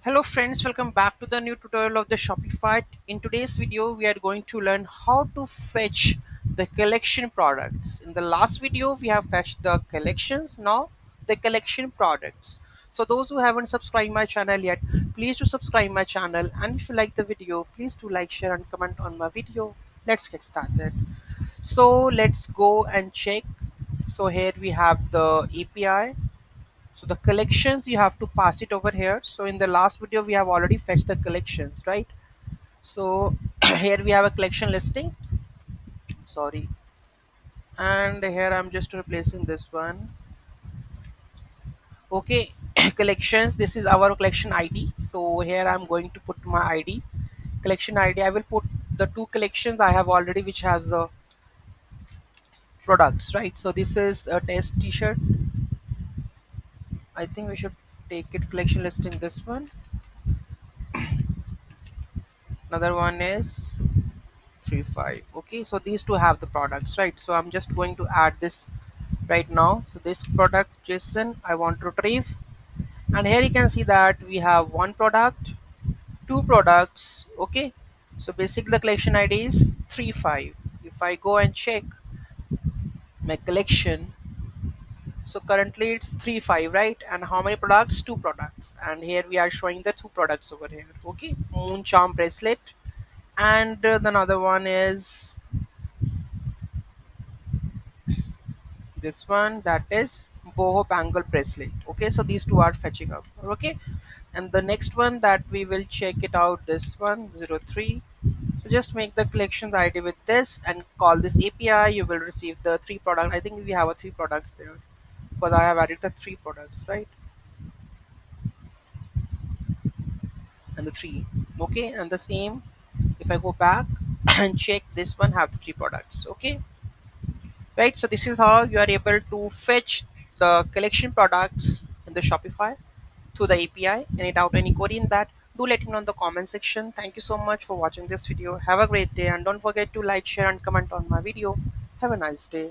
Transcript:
Hello friends, welcome back to the new tutorial of the Shopify. In today's video, we are going to learn how to fetch the collection products. In the last video, we have fetched the collections, now the collection products. So those who haven't subscribed my channel yet, please do subscribe my channel, and if you like the video, please do like, share and comment on my video. Let's get started. So let's go and check. So here we have the API, so the collections you have to pass it over here. So in the last video we have already fetched the collections, right? So here we have a collection listing, sorry, and here I'm just replacing this one. Okay. Collections, this is our collection ID. So here I'm going to put my ID, collection ID. I will put the two collections I have already which has the products, right? So this is a test t-shirt. I think we should take it collection listing, this one. Another one is 35. Okay, so these two have the products, right? So I'm just going to add this right now. So this product JSON I want to retrieve, and here you can see that we have one product, two products. Okay, so basically the collection ID is 35. If I go and check my collection, so currently it's 35, right? And how many products? Two products. And here we are showing the two products over here. Okay, moon charm bracelet, and the another one is this one, that is boho bangle bracelet. Okay, so these two are fetching up. Okay, and the next one that we will check it out, this one 03. So just make the collection ID with this and call this API. You will receive the three product. I think we have a three products there because I have added the three products, right? And the three. Okay, and the same if I go back and check, this one have the three products. Okay, right? So this is how you are able to fetch the collection products in the Shopify through the API. Any doubt, any query in that, do let me know in the comment section. Thank you so much for watching this video. Have a great day, and don't forget to like, share and comment on my video. Have a nice day.